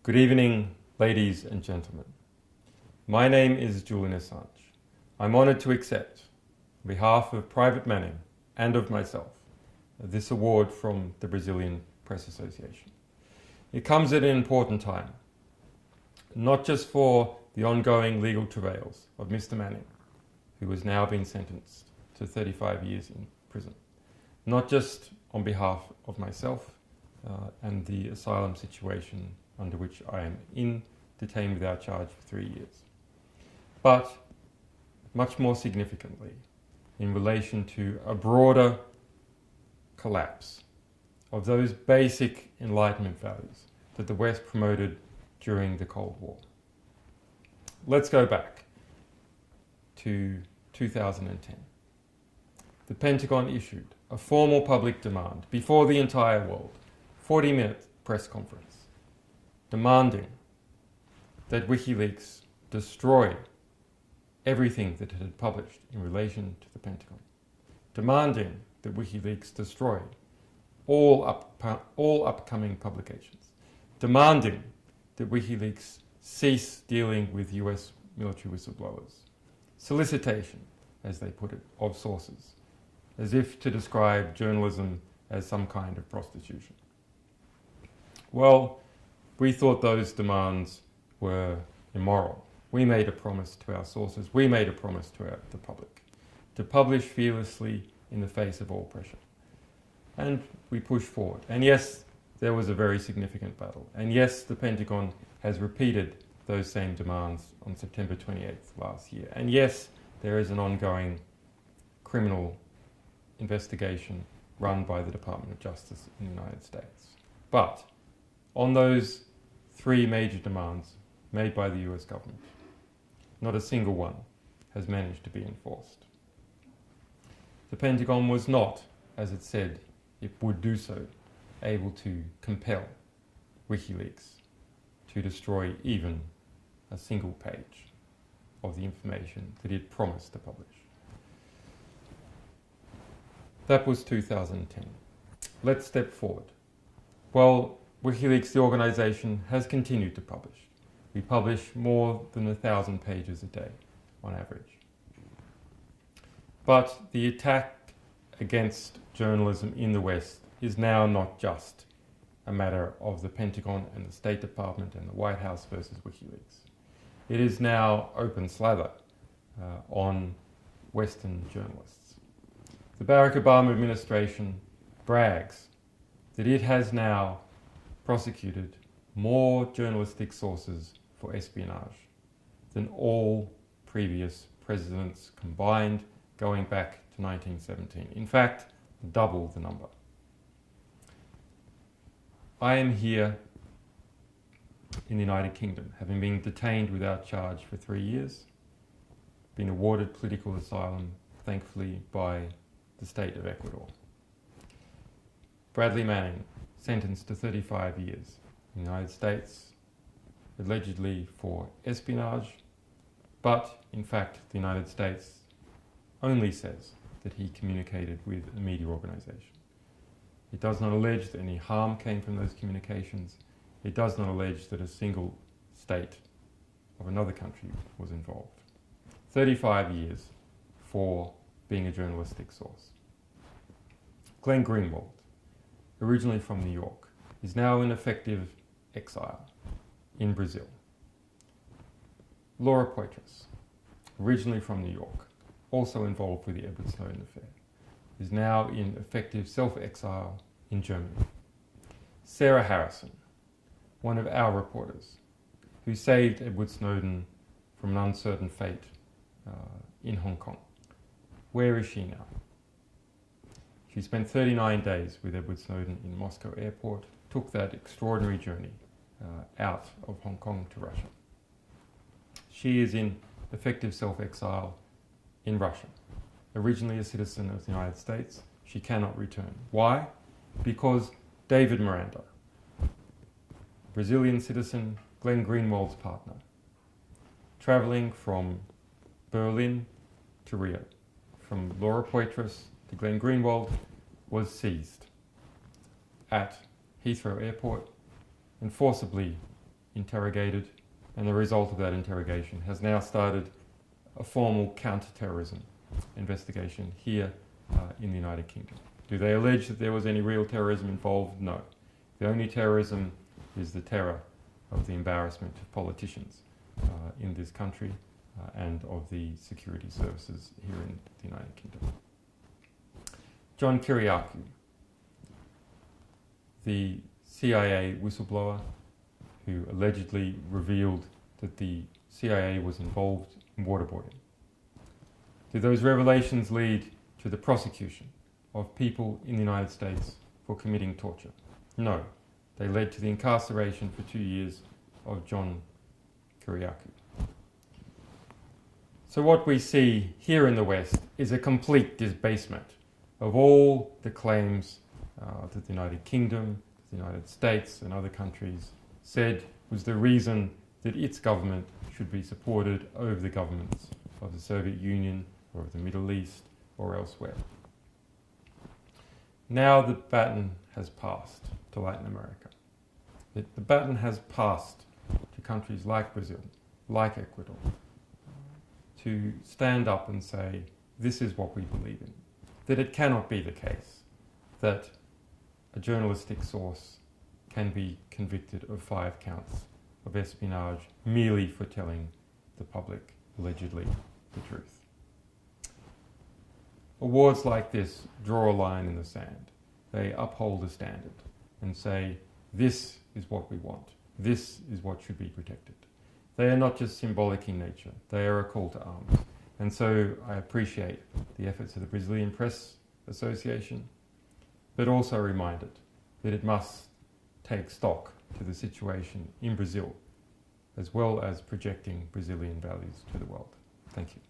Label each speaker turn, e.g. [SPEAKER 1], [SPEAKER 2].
[SPEAKER 1] Good evening, ladies and gentlemen. My name is Julian Assange. I'm honoured to accept, on behalf of Private Manning and of myself, this award from the Brazilian Press Association. It comes at an important time, not just for the ongoing legal travails of Mr. Manning, who has now been sentenced to 35 years in prison, not just on behalf of myself and the asylum situation under which I am detained without charge for 3 years, but much more significantly in relation to a broader collapse of those basic Enlightenment values that the West promoted during the Cold War. Let's go back to 2010. The Pentagon issued a formal public demand before the entire world, 40-minute press conference, demanding that WikiLeaks destroy everything that it had published in relation to the Pentagon, demanding that WikiLeaks destroy all upcoming publications, demanding that WikiLeaks cease dealing with US military whistleblowers, solicitation, as they put it, of sources, as if to describe journalism as some kind of prostitution. Well, we thought those demands were immoral. We made a promise to our sources, we made a promise to the public, to publish fearlessly in the face of all pressure. And we pushed forward. And yes, there was a very significant battle. And yes, the Pentagon has repeated those same demands on September 28th last year. And yes, there is an ongoing criminal investigation run by the Department of Justice in the United States. But on those 3 major demands made by the US government, not a single one has managed to be enforced. The Pentagon was not, as it said it would do so, able to compel WikiLeaks to destroy even a single page of the information that it promised to publish. That was 2010. Let's step forward. Well, WikiLeaks, the organisation, has continued to publish. We publish more than 1,000 pages a day, on average. But the attack against journalism in the West is now not just a matter of the Pentagon and the State Department and the White House versus WikiLeaks. It is now open slather on Western journalists. The Barack Obama administration brags that it has now prosecuted more journalistic sources for espionage than all previous presidents combined going back to 1917. In fact, double the number. I am here in the United Kingdom, having been detained without charge for 3 years, been awarded political asylum, thankfully, by the state of Ecuador. Bradley Manning, sentenced to 35 years in the United States, allegedly for espionage, but in fact the United States only says that he communicated with a media organisation. It does not allege that any harm came from those communications. It does not allege that a single state of another country was involved. 35 years for being a journalistic source. Glenn Greenwald, originally from New York, is now in effective exile in Brazil. Laura Poitras, originally from New York, also involved with the Edward Snowden affair, is now in effective self-exile in Germany. Sarah Harrison, one of our reporters, who saved Edward Snowden from an uncertain fate in Hong Kong. Where is she now? She spent 39 days with Edward Snowden in Moscow airport, took that extraordinary journey out of Hong Kong to Russia. She is in effective self-exile in Russia. Originally a citizen of the United States, she cannot return. Why? Because David Miranda, Brazilian citizen, Glenn Greenwald's partner, travelling from Berlin to Rio, from Laura Poitras to Glenn Greenwald, was seized at Heathrow Airport and forcibly interrogated, and the result of that interrogation has now started a formal counter-terrorism investigation here in the United Kingdom. Do they allege that there was any real terrorism involved? No. The only terrorism is the terror of the embarrassment of politicians in this country and of the security services here in the United Kingdom. John CRIOU, the CIA whistleblower who allegedly revealed that the CIA was involved in waterboarding. Did those revelations lead to the prosecution of people in the United States for committing torture? No. They led to the incarceration for 2 years of John CRIOU. So what we see here in the West is a complete debasement of all the claims that the United Kingdom, the United States and other countries said was the reason that its government should be supported over the governments of the Soviet Union or of the Middle East or elsewhere. Now the baton has passed to Latin America. The baton has passed to countries like Brazil, like Ecuador, to stand up and say, this is what we believe in. That it cannot be the case that a journalistic source can be convicted of 5 counts of espionage merely for telling the public, allegedly, the truth. Awards like this draw a line in the sand. They uphold a standard and say, this is what we want. This is what should be protected. They are not just symbolic in nature. They are a call to arms. And so I appreciate the efforts of the Brazilian Press Association, but also reminded that it must take stock to the situation in Brazil, as well as projecting Brazilian values to the world. Thank you.